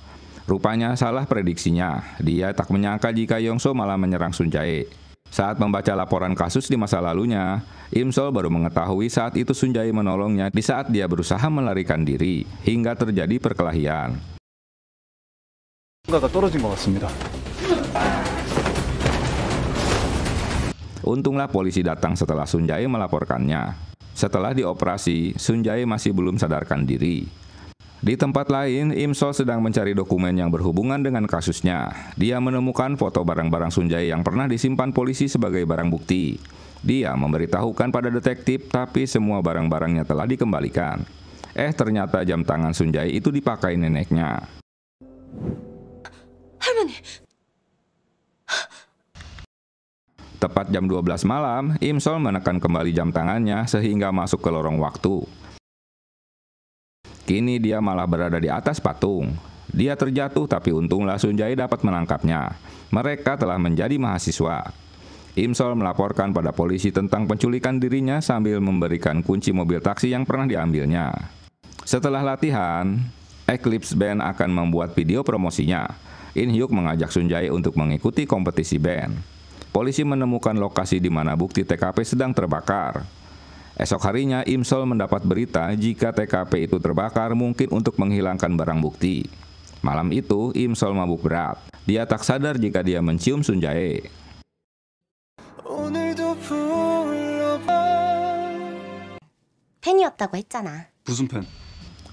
Rupanya salah prediksinya. Dia tak menyangka jika Yongso malah menyerang Sun Jae. Saat membaca laporan kasus di masa lalunya, Imsol baru mengetahui saat itu Sun Jae menolongnya di saat dia berusaha melarikan diri, hingga terjadi perkelahian. 뭔가가 떨어진 것 같습니다. Untunglah polisi datang setelah Sun Jae melaporkannya. Setelah dioperasi, Sun Jae masih belum sadarkan diri. Di tempat lain, Imsol sedang mencari dokumen yang berhubungan dengan kasusnya. Dia menemukan foto barang-barang Sun Jae yang pernah disimpan polisi sebagai barang bukti. Dia memberitahukan pada detektif, tapi semua barang-barangnya telah dikembalikan. Ternyata jam tangan Sun Jae itu dipakai neneknya. 할머니. Tepat jam 12 malam, Imsol menekan kembali jam tangannya sehingga masuk ke lorong waktu. Kini dia malah berada di atas patung. Dia terjatuh tapi untunglah Sun Jae dapat menangkapnya. Mereka telah menjadi mahasiswa. Imsol melaporkan pada polisi tentang penculikan dirinya sambil memberikan kunci mobil taksi yang pernah diambilnya. Setelah latihan, Eclipse Band akan membuat video promosinya. In Hyuk mengajak Sun Jae untuk mengikuti kompetisi band. Polisi menemukan lokasi di mana bukti TKP sedang terbakar. Esok harinya, Imsol mendapat berita jika TKP itu terbakar mungkin untuk menghilangkan barang bukti. Malam itu, Imsol mabuk berat. Dia tak sadar jika dia mencium Sun Jae. 팬이었다고 했잖아. 무슨 팬?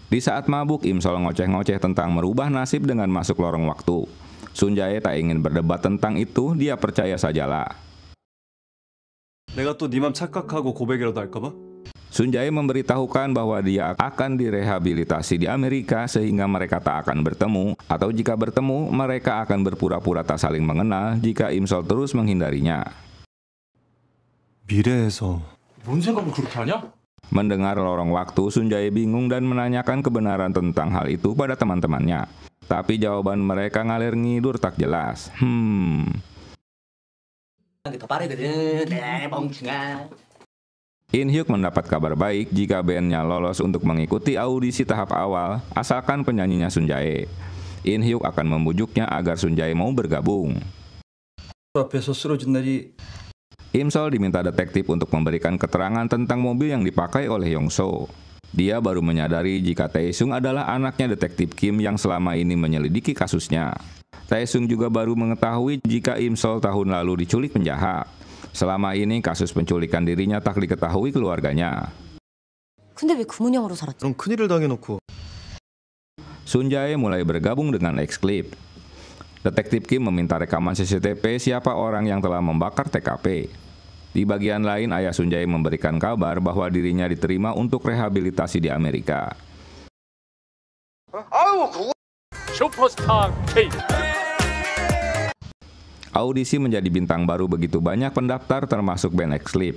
Di saat mabuk, Imsol ngoceh-ngoceh tentang merubah nasib dengan masuk lorong waktu. Sun Jae tak ingin berdebat tentang itu, dia percaya sajalah. 내가 또 네 맘 착각하고 고백이라도 할까봐? Sun Jae memberitahukan bahwa dia akan direhabilitasi di Amerika sehingga mereka tak akan bertemu, atau jika bertemu, mereka akan berpura-pura tak saling mengenal jika Imsol terus menghindarinya. 미래에서 뭔 생각을 그렇게 하냐? Mendengar lorong waktu, Sun Jae bingung dan menanyakan kebenaran tentang hal itu pada teman-temannya. Tapi jawaban mereka ngalir ngidur tak jelas. In Hyuk mendapat kabar baik jika bandnya lolos untuk mengikuti audisi tahap awal asalkan penyanyinya Sun Jae. In Hyuk akan membujuknya agar Sun Jae mau bergabung. 앞에서 쓰러진 날이 Imsol diminta detektif untuk memberikan keterangan tentang mobil yang dipakai oleh Yongso. Dia baru menyadari jika Taesung adalah anaknya detektif Kim yang selama ini menyelidiki kasusnya. Taesung juga baru mengetahui jika Imsol tahun lalu diculik penjahat. Selama ini kasus penculikan dirinya tak diketahui keluarganya. 근데 왜 그 문양으로 살았지? 그럼 큰일을 당해놓고 Sun Jae mulai bergabung dengan X-Clip. Detektif Kim meminta rekaman CCTV siapa orang yang telah membakar TKP. Di bagian lain, ayah Sun Jae memberikan kabar bahwa dirinya diterima untuk rehabilitasi di Amerika. Audisi menjadi bintang baru begitu banyak pendaftar termasuk band X-Clip.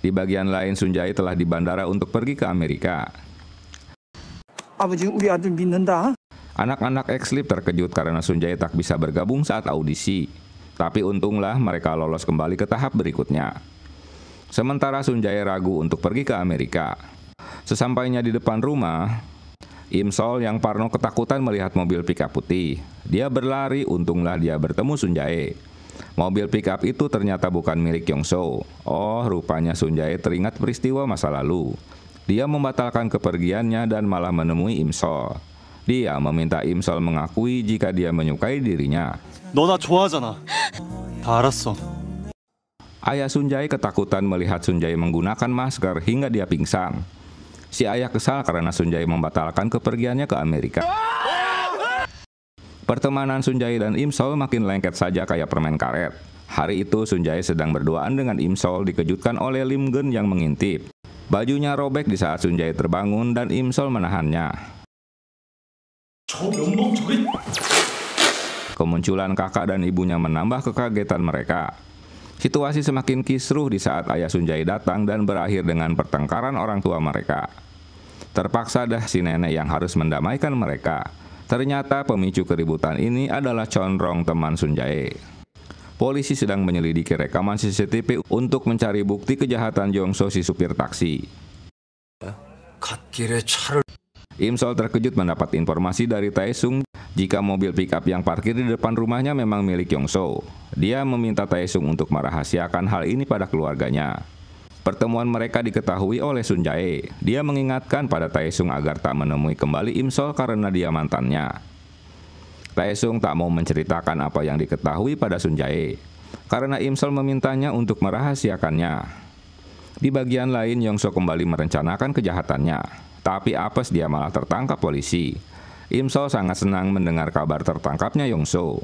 Di bagian lain, Sun Jae telah di bandara untuk pergi ke Amerika. 아버지 우리 아들 믿는다. Anak-anak X-Clip terkejut karena Sun Jae tak bisa bergabung saat audisi. Tapi untunglah mereka lolos kembali ke tahap berikutnya. Sementara Sun Jae ragu untuk pergi ke Amerika. Sesampainya di depan rumah, Imsol yang parno ketakutan melihat mobil pickup putih. Dia berlari, untunglah dia bertemu Sun Jae. Mobil pickup itu ternyata bukan milik Yongso. Oh, rupanya Sun Jae teringat peristiwa masa lalu. Dia membatalkan kepergiannya dan malah menemui Imsol. Dia meminta Imsol mengakui jika dia menyukai dirinya. 너 나 좋아하잖아. 다 알았어. Ayah Sun Jae ketakutan melihat Sun Jae menggunakan masker hingga dia pingsan. Si ayah kesal karena Sun Jae membatalkan kepergiannya ke Amerika. Pertemanan Sun Jae dan Imsol makin lengket saja kayak permen karet. Hari itu Sun Jae sedang berduaan dengan Imsol dikejutkan oleh Lim Geun yang mengintip. Bajunya robek di saat Sun Jae terbangun dan Imsol menahannya. Kemunculan kakak dan ibunya menambah kekagetan mereka. Situasi semakin kisruh di saat ayah Sun Jae datang dan berakhir dengan pertengkaran orang tua mereka. Terpaksa dah si nenek yang harus mendamaikan mereka. Ternyata pemicu keributan ini adalah Chonrong, teman Sun Jae. Polisi sedang menyelidiki rekaman CCTV untuk mencari bukti kejahatan Yongso si supir taksi. 갓길에 차를 Imsol terkejut mendapat informasi dari Taesung jika mobil pickup yang parkir di depan rumahnya memang milik Yongso. Dia meminta Taesung untuk merahasiakan hal ini pada keluarganya. Pertemuan mereka diketahui oleh Sun Jae. Dia mengingatkan pada Taesung agar tak menemui kembali Imsol karena dia mantannya. Taesung tak mau menceritakan apa yang diketahui pada Sun Jae karena Imsol memintanya untuk merahasiakannya. Di bagian lain, Yongso kembali merencanakan kejahatannya. Tapi apes dia malah tertangkap polisi. Imsol sangat senang mendengar kabar tertangkapnya Yongso.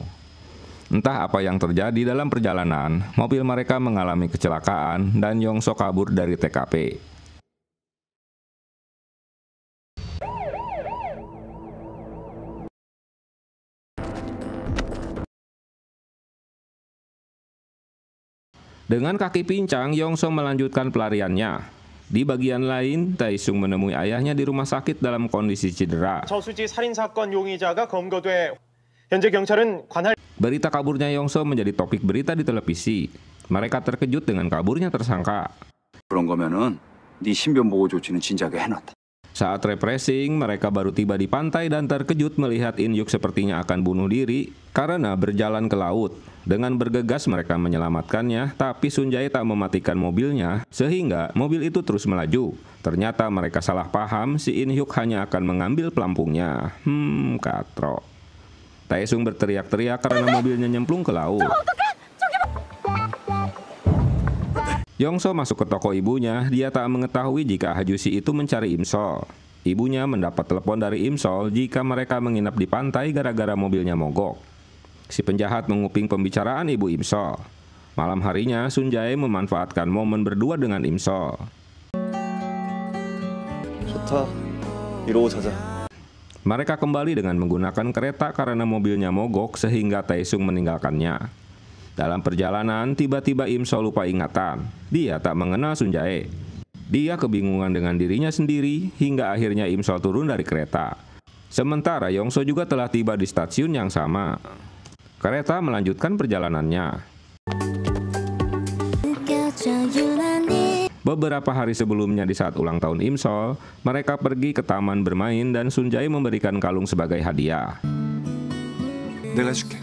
Entah apa yang terjadi dalam perjalanan, mobil mereka mengalami kecelakaan dan Yongso kabur dari TKP. Dengan kaki pincang, Yongso melanjutkan pelariannya. Di bagian lain, Taesung menemui ayahnya di rumah sakit dalam kondisi cedera. 저수지 살인사건 용의자가 검거돼 현재 경찰은 관할 Berita kaburnya Yongso menjadi topik berita di televisi. Mereka terkejut dengan kaburnya tersangka. 그런 거면은 네 신변 보호 조치는 진작에 해놨다. Saat refreshing, mereka baru tiba di pantai dan terkejut melihat In Hyuk sepertinya akan bunuh diri karena berjalan ke laut. Dengan bergegas mereka menyelamatkannya, tapi Sun Jae tak mematikan mobilnya sehingga mobil itu terus melaju. Ternyata mereka salah paham, si In Hyuk hanya akan mengambil pelampungnya. Katro. Taesung berteriak-teriak karena mobilnya nyemplung ke laut. Yongso masuk ke toko ibunya. Dia tak mengetahui jika Hajusi itu mencari Imsol. Ibunya mendapat telepon dari Imsol jika mereka menginap di pantai gara-gara mobilnya mogok. Si penjahat menguping pembicaraan ibu Imsol. Malam harinya, Sun Jae memanfaatkan momen berdua dengan Imsol. 좋다. 이러고 자자. Mereka kembali dengan menggunakan kereta karena mobilnya mogok sehingga Taesung meninggalkannya. Dalam perjalanan, tiba-tiba Im-sol lupa ingatan. Dia tak mengenal Sun Jae. Dia kebingungan dengan dirinya sendiri hingga akhirnya Im-sol turun dari kereta. Sementara Yong-so juga telah tiba di stasiun yang sama. Kereta melanjutkan perjalanannya. Beberapa hari sebelumnya di saat ulang tahun Im-sol, mereka pergi ke taman bermain dan Sun Jae memberikan kalung sebagai hadiah. 내가 해줄게.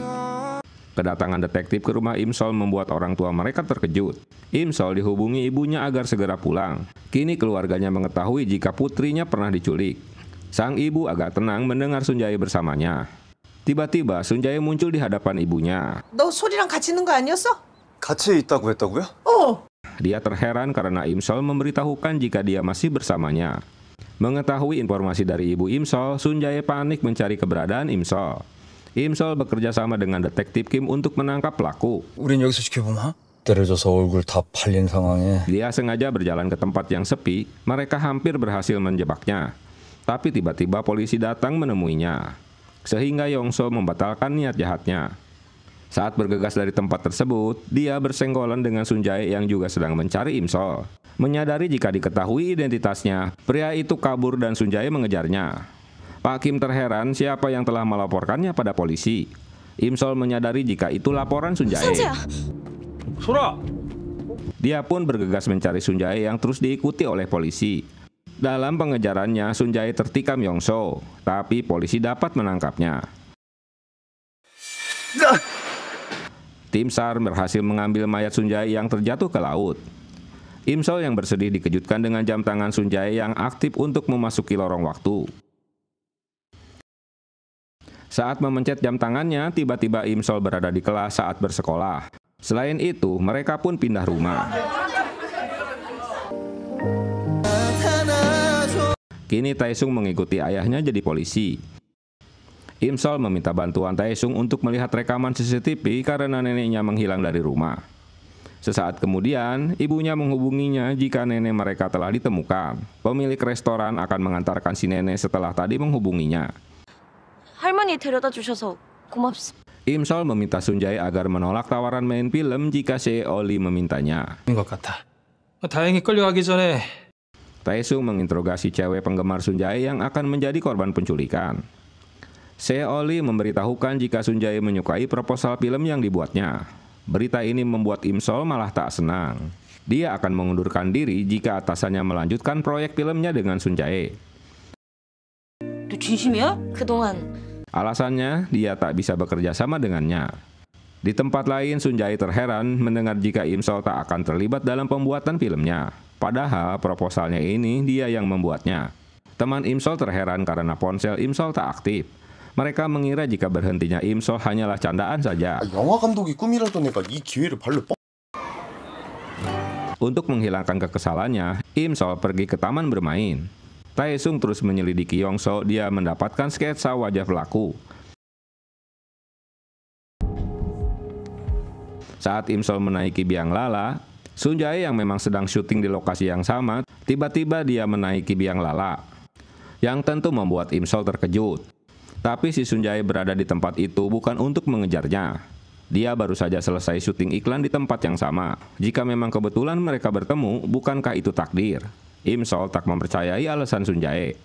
Kedatangan detektif ke rumah Im-sol membuat orang tua mereka terkejut. Im-sol dihubungi ibunya agar segera pulang. Kini keluarganya mengetahui jika putrinya pernah diculik. Sang ibu agak tenang mendengar Sun Jae bersamanya. Tiba-tiba Sun Jae muncul di hadapan ibunya. 너 소리랑 같이 있는 거 아니었어? 같이 있다고 했다고요? Dia terheran karena Im-sol memberitahukan jika dia masih bersamanya. Mengetahui informasi dari ibu Im-sol, Sun Jae panik mencari keberadaan Im-sol. Im-sol bekerja sama dengan detektif Kim untuk menangkap pelaku. 우린 여기서 지켜보마. 때려져서 얼굴 다 팔린 상황에. Dia sengaja berjalan ke tempat yang sepi. Mereka hampir berhasil menjebaknya. Tapi tiba-tiba polisi datang menemuinya. Sehingga Yong-so membatalkan niat jahatnya. Saat bergegas dari tempat tersebut, dia bersenggolan dengan Sun Jae yang juga sedang mencari Im-sol. Menyadari jika diketahui identitasnya, pria itu kabur dan Sun Jae mengejarnya. Pak Kim terheran siapa yang telah melaporkannya pada polisi. Im-sol menyadari jika itu laporan Sun Jae. 소라! Dia pun bergegas mencari Sun Jae yang terus diikuti oleh polisi. Dalam pengejarannya, Sun Jae tertikam Yong-so, tapi polisi dapat menangkapnya. Tim SAR berhasil mengambil mayat Sun Jae yang terjatuh ke laut. Im-sol yang bersedih dikejutkan dengan jam tangan Sun Jae yang aktif untuk memasuki lorong waktu. Saat memencet jam tangannya, tiba-tiba Im-sol berada di kelas saat bersekolah. Selain itu, mereka pun pindah rumah. Kini Tae-sung mengikuti ayahnya jadi polisi. Im-sol meminta bantuan Tae-sung untuk melihat rekaman CCTV karena neneknya menghilang dari rumah. Sesaat kemudian, ibunya menghubunginya jika nenek mereka telah ditemukan. Pemilik restoran akan mengantarkan si nenek setelah tadi menghubunginya. 할머니 데려다 주셔서 고맙습니다. Im-sol meminta Sun Jae agar menolak tawaran main film jika Se-oli memintanya. 것 같아. 다행히 끌려가기 전에 Tae-sung menginterogasi cewek penggemar Sun Jae yang akan menjadi korban penculikan. Se-oli memberitahukan jika Sun Jae menyukai proposal film yang dibuatnya. Berita ini membuat Im-sol malah tak senang. Dia akan mengundurkan diri jika atasannya melanjutkan proyek filmnya dengan Sun Jae. 너 진심이야? 그동안 Alasannya, dia tak bisa bekerja sama dengannya. Di tempat lain, Sun Jae terheran mendengar jika Im-sol tak akan terlibat dalam pembuatan filmnya. Padahal proposalnya ini dia yang membuatnya. Teman Im-sol terheran karena ponsel Im-sol tak aktif. Mereka mengira jika berhentinya Im-sol hanyalah candaan saja. 영화 감독이 꿈이라던 애가 이 기회를 발로 뻥. Untuk menghilangkan kekesalannya, Im-sol pergi ke taman bermain. Tae-sung terus menyelidiki Yong-so, dia mendapatkan sketsa wajah pelaku. Saat Im-sol menaiki biang lala, Sun Jae yang memang sedang syuting di lokasi yang sama, tiba-tiba dia menaiki biang lala. Yang tentu membuat Im-sol terkejut. Tapi si Sun Jae berada di tempat itu bukan untuk mengejarnya. Dia baru saja selesai syuting iklan di tempat yang sama. Jika memang kebetulan mereka bertemu, bukankah itu takdir? Im-sol tak mempercayai alasan Sun Jae.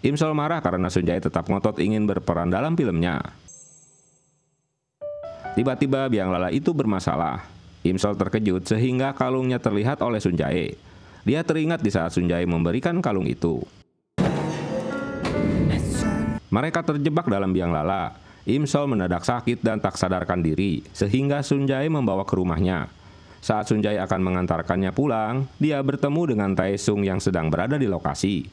Im-sol marah karena Sun Jae tetap ngotot ingin berperan dalam filmnya. Tiba-tiba biang lala itu bermasalah. Im-sol terkejut sehingga kalungnya terlihat oleh Sun Jae. Dia teringat di saat Sun Jae memberikan kalung itu. Mereka terjebak dalam biang lala. Im-sol mendadak sakit dan tak sadarkan diri, sehingga Sun Jae membawa ke rumahnya. Saat Sun Jae akan mengantarkannya pulang, dia bertemu dengan Tae-sung yang sedang berada di lokasi.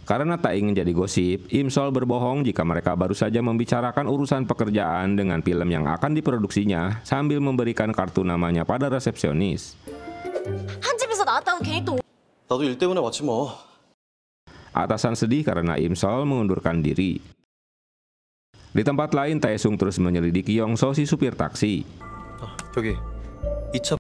Karena tak ingin jadi gosip, Im-sol berbohong jika mereka baru saja membicarakan urusan pekerjaan dengan film yang akan diproduksinya sambil memberikan kartu namanya pada resepsionis. 한 집에서 나왔다고 괜히 또 나도 일 때문에 왔지 뭐. Atasan sedih karena Im-sol mengundurkan diri. Di tempat lain, Tae-sung terus menyelidiki Yong-so si supir taksi. 여기 2차.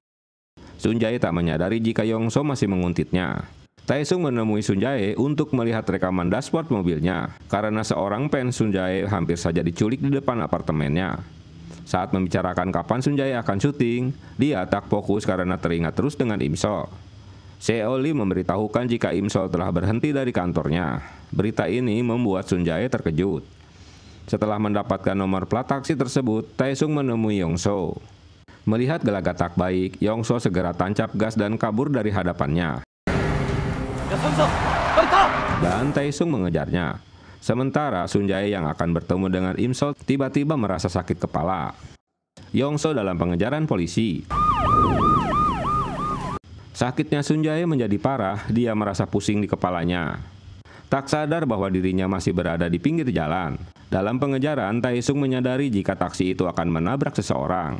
Sun Jae tak menyadari jika Yong-so masih menguntitnya. Taesung menemui Sun Jae untuk melihat rekaman dashboard mobilnya karena seorang fans Sun Jae hampir saja diculik di depan apartemennya. Saat membicarakan kapan Sun Jae akan syuting, dia tak fokus karena teringat terus dengan Im Sol. Seo Lee memberitahukan jika Im Sol telah berhenti dari kantornya. Berita ini membuat Sun Jae terkejut. Setelah mendapatkan nomor plat taksi tersebut, Taesung menemui Yongso. Melihat gelagat tak baik, Yongso segera tancap gas dan kabur dari hadapannya. Dan Taesung mengejarnya. Sementara Sun Jae yang akan bertemu dengan Im Sol tiba-tiba merasa sakit kepala. Yongso dalam pengejaran polisi. Sakitnya Sun Jae menjadi parah, dia merasa pusing di kepalanya. Tak sadar bahwa dirinya masih berada di pinggir jalan. Dalam pengejaran, Taesung menyadari jika taksi itu akan menabrak seseorang.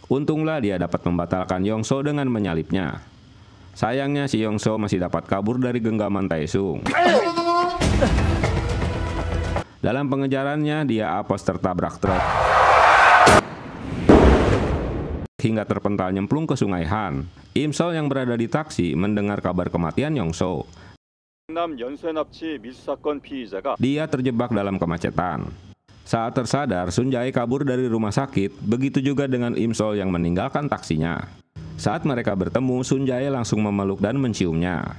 Untunglah dia dapat membatalkan Yongso dengan menyalipnya. Sayangnya si Yongso masih dapat kabur dari genggaman Taesung. Dalam pengejarannya, dia apes tertabrak truk hingga terpental nyemplung ke Sungai Han. Im Sol yang berada di taksi mendengar kabar kematian Yongso. Dia terjebak dalam kemacetan. Saat tersadar, Sun Jae kabur dari rumah sakit, begitu juga dengan Im Sol yang meninggalkan taksinya. Saat mereka bertemu, Sun Jae langsung memeluk dan menciumnya.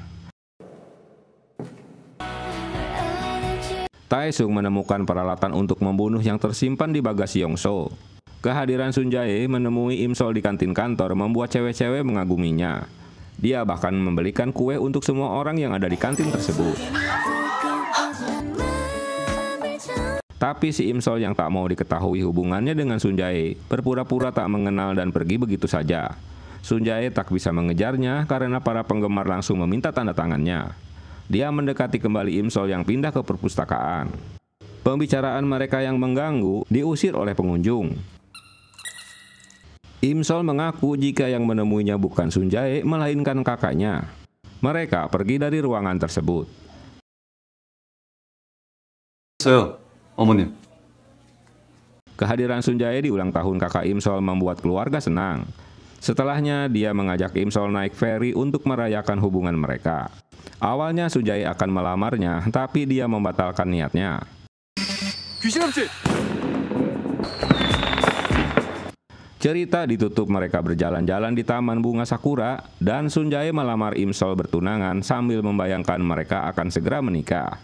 Taesung menemukan peralatan untuk membunuh yang tersimpan di bagasi Yongso. Kehadiran Sun Jae menemui Im Sol di kantin kantor membuat cewek-cewek mengaguminya. Dia bahkan membelikan kue untuk semua orang yang ada di kantin tersebut. Tapi si Im Sol yang tak mau diketahui hubungannya dengan Sun Jae berpura-pura tak mengenal dan pergi begitu saja. Sun Jae tak bisa mengejarnya karena para penggemar langsung meminta tanda tangannya. Dia mendekati kembali Im Sol yang pindah ke perpustakaan. Pembicaraan mereka yang mengganggu diusir oleh pengunjung. Im Sol mengaku jika yang menemuinya bukan Sun Jae melainkan kakaknya. Mereka pergi dari ruangan tersebut. 어머님. Kehadiran Sun Jae di ulang tahun kakak Im Sol membuat keluarga senang. Setelahnya, dia mengajak Im Sol naik ferry untuk merayakan hubungan mereka. Awalnya Sun Jae akan melamarnya, tapi dia membatalkan niatnya. Cerita ditutup mereka berjalan-jalan di taman bunga sakura, dan Sun Jae melamar Im Sol bertunangan sambil membayangkan mereka akan segera menikah.